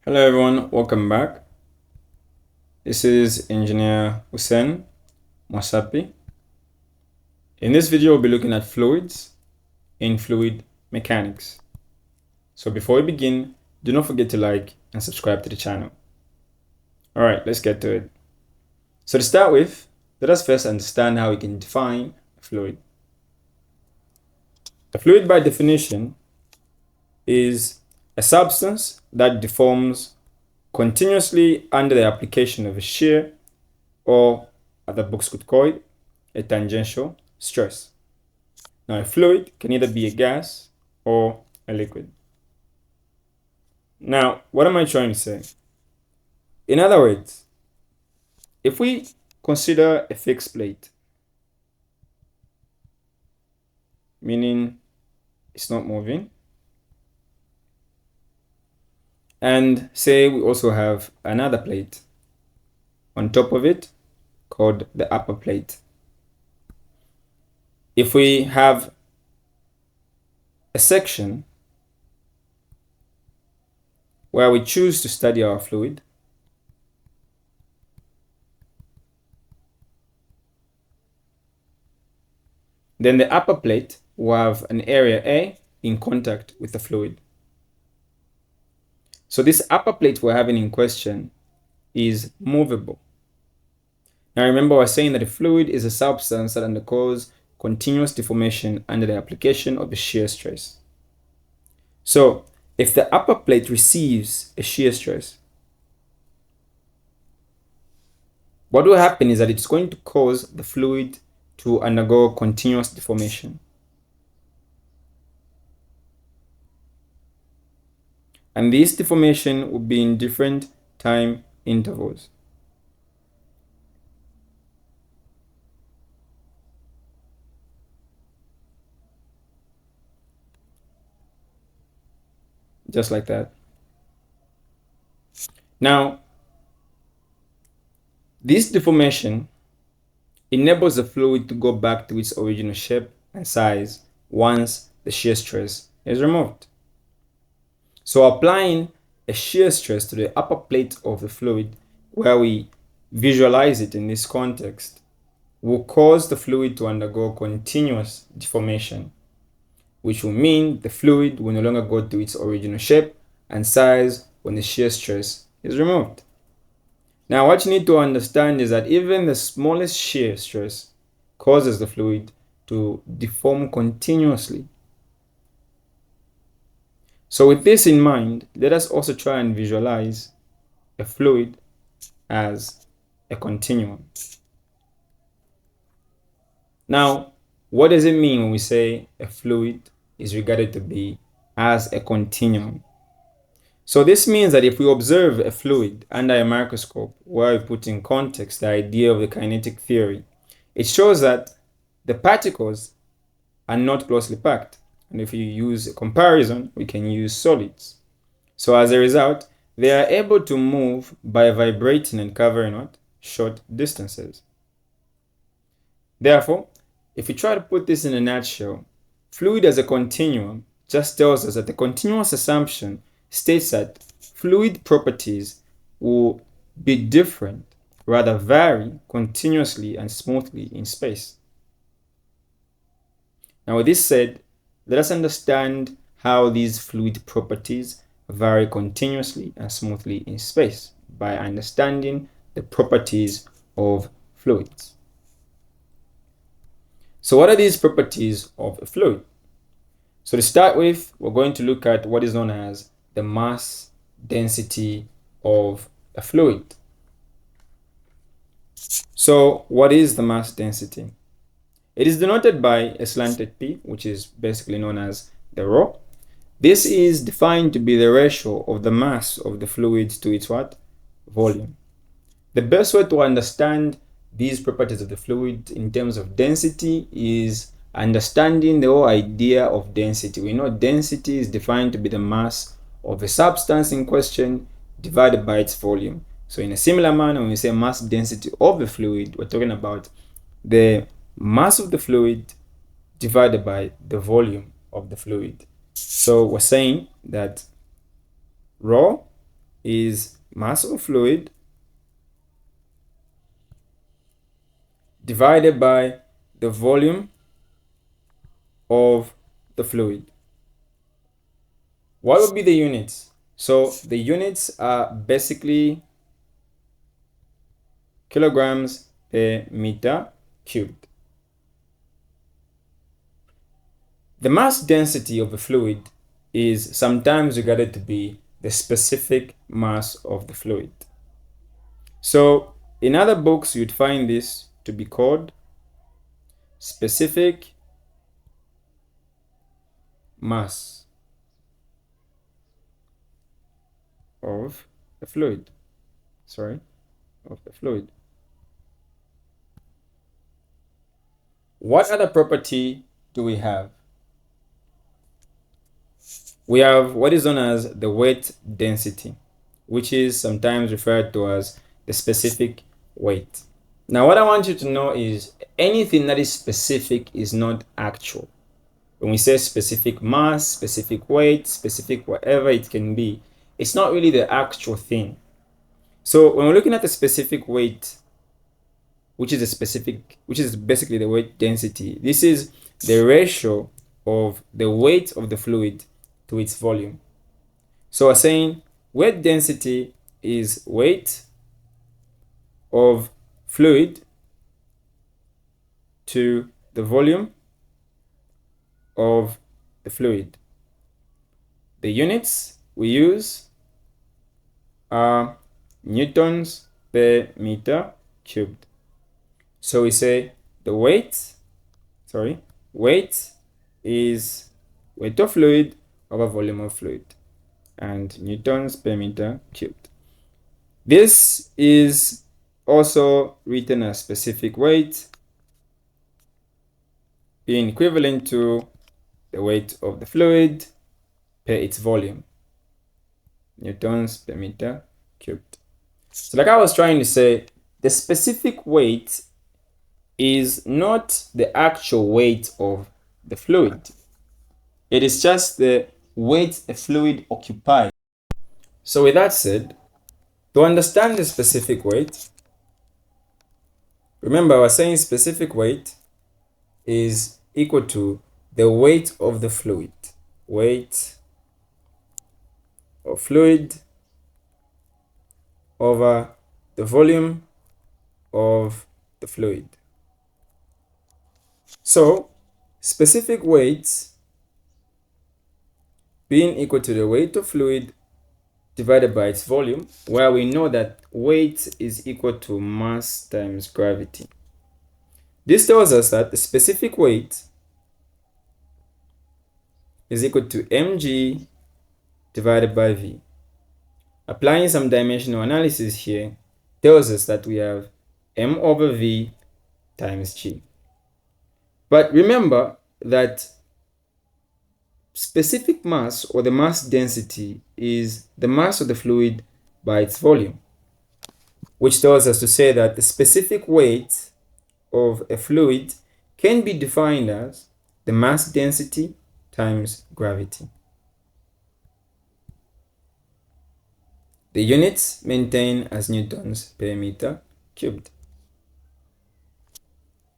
Hello everyone, welcome back. This is Engineer Hussein Mwasapi. In this video, we'll be looking at fluids in fluid mechanics. So before we begin, do not forget to like and subscribe to the channel. All right, let's get to it. So to start with, let us first understand how we can define a fluid. A fluid by definition is a substance that deforms continuously under the application of a shear, or other books could call it a tangential stress. Now, a fluid can either be a gas or a liquid. Now, what am I trying to say? In other words, if we consider a fixed plate, meaning it's not moving, and say we also have another plate on top of it called the upper plate. If we have a section where we choose to study our fluid, then the upper plate will have an area A in contact with the fluid. So this upper plate we're having in question is movable. Now remember, we're saying that a fluid is a substance that undergoes continuous deformation under the application of a shear stress. So if the upper plate receives a shear stress, what will happen is that it's going to cause the fluid to undergo continuous deformation. And this deformation will be in different time intervals. Just like that. Now, this deformation enables the fluid to go back to its original shape and size once the shear stress is removed. So applying a shear stress to the upper plate of the fluid, where we visualize it in this context, will cause the fluid to undergo continuous deformation, which will mean the fluid will no longer go to its original shape and size when the shear stress is removed. Now, what you need to understand is that even the smallest shear stress causes the fluid to deform continuously. So with this in mind, let us also try and visualize a fluid as a continuum. Now, what does it mean when we say a fluid is regarded to be as a continuum? So this means that if we observe a fluid under a microscope, where we put in context the idea of the kinetic theory, it shows that the particles are not closely packed. And if you use a comparison, we can use solids. So as a result, they are able to move by vibrating and covering short distances. Therefore, if we try to put this in a nutshell, fluid as a continuum just tells us that the continuous assumption states that fluid properties will be different, rather vary continuously and smoothly in space. Now, with this said, let us understand how these fluid properties vary continuously and smoothly in space by understanding the properties of fluids. So what are these properties of a fluid? So to start with, we're going to look at what is known as the mass density of a fluid. So what is the mass density? It is denoted by a slanted P, which is basically known as the rho. This is defined to be the ratio of the mass of the fluid to its volume. The best way to understand these properties of the fluid in terms of density is understanding the whole idea of density. We know density is defined to be the mass of a substance in question divided by its volume. So in a similar manner, when we say mass density of the fluid, we're talking about the mass of the fluid divided by the volume of the fluid. So we're saying that rho is mass of fluid divided by the volume of the fluid. What would be the units? So the units are basically kilograms per meter cubed. The mass density of a fluid is sometimes regarded to be the specific mass of the fluid. So in other books, you'd find this to be called specific mass of the fluid. Of the fluid. What other property do we have? We have what is known as the weight density, which is sometimes referred to as the specific weight. Now, what I want you to know is anything that is specific is not actual. When we say specific mass, specific weight, specific whatever it can be, it's not really the actual thing. So when we're looking at the specific weight, which is basically the weight density, this is the ratio of the weight of the fluid to its volume. So we're saying weight density is weight of fluid to the volume of the fluid. The units we use are newtons per meter cubed. So we say the weight is weight of fluid over volume of fluid, and newtons per meter cubed. This is also written as specific weight, being equivalent to the weight of the fluid per its volume, newtons per meter cubed. So like I was trying to say, the specific weight is not the actual weight of the fluid. It is just the weight the fluid occupies. So with that said, to understand the specific weight, remember I was saying specific weight is equal to the weight of the fluid. Weight of fluid over the volume of the fluid. So specific weight being equal to the weight of fluid divided by its volume, where we know that weight is equal to mass times gravity. This tells us that the specific weight is equal to mg divided by v. Applying some dimensional analysis here tells us that we have m over v times g. But remember that specific mass, or the mass density, is the mass of the fluid by its volume, which tells us to say that the specific weight of a fluid can be defined as the mass density times gravity. The units maintain as newtons per meter cubed.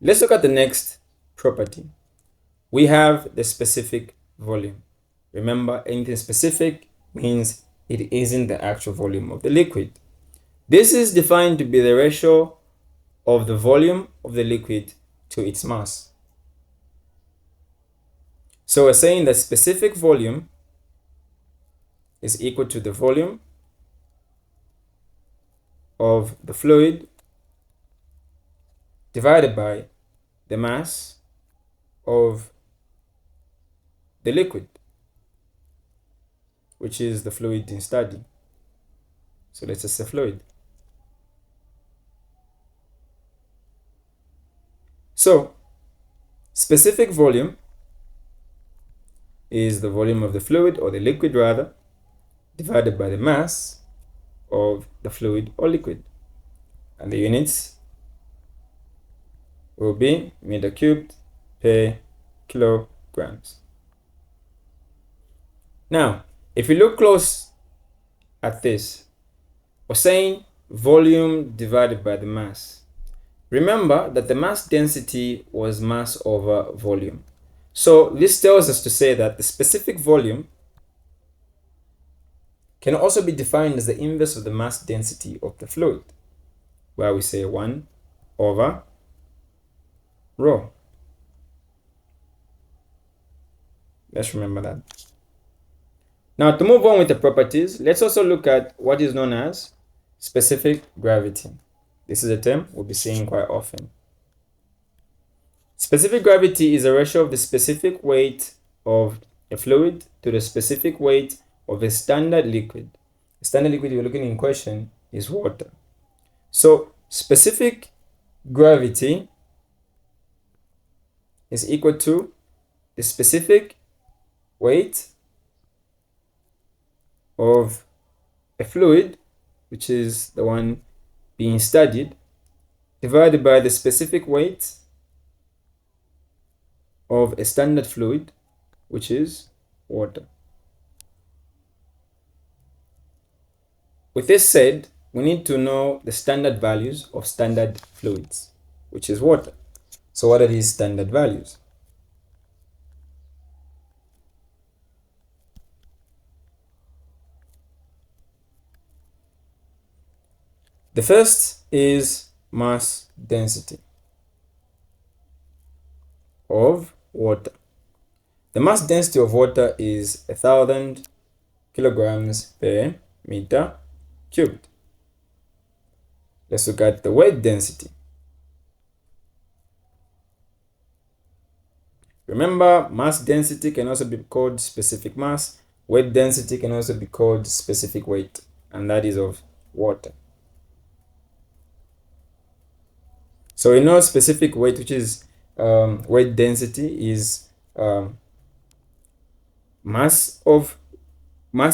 Let's look at the next property. We have the specific volume. Remember, anything specific means it isn't the actual volume of the liquid. This is defined to be the ratio of the volume of the liquid to its mass. So we're saying that specific volume is equal to the volume of the fluid divided by the mass of the liquid, which is the fluid in study. So let's just say fluid. So specific volume is the volume of the fluid, or the liquid rather, divided by the mass of the fluid or liquid. And the units will be meter cubed per kilograms. Now, if you look close at this. We're saying volume divided by the mass. Remember that the mass density was mass over volume. So this tells us to say that the specific volume can also be defined as the inverse of the mass density of the fluid, where we say 1 over rho. Let's remember that. Now, to move on with the properties, let's also look at what is known as specific gravity. This is a term we'll be seeing quite often. Specific gravity is a ratio of the specific weight of a fluid to the specific weight of a standard liquid. The standard liquid you're looking in question is water. So specific gravity is equal to the specific weight of a fluid, which is the one being studied, divided by the specific weight of a standard fluid, which is water. With this said, we need to know the standard values of standard fluids, which is water. So what are these standard values? The first is mass density of water. The mass density of water is 1,000 kilograms per meter cubed. Let's look at the weight density. Remember, mass density can also be called specific mass. Weight density can also be called specific weight, and that is of water. So we know specific weight, which is weight density, is mass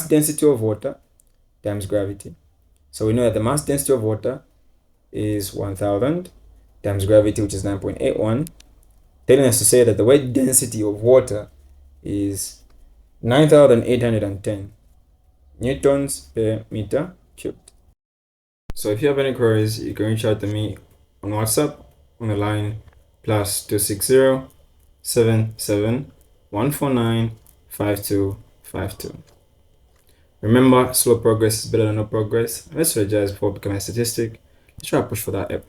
density of water times gravity. So we know that the mass density of water is 1,000 times gravity, which is 9.81, telling us to say that the weight density of water is 9,810 newtons per meter cubed. So if you have any queries, you can reach out to me on WhatsApp on the line +260 77 149 5252. Remember, slow progress is better than no progress. Let's strategize before becoming a statistic. Let's try to push for that A+.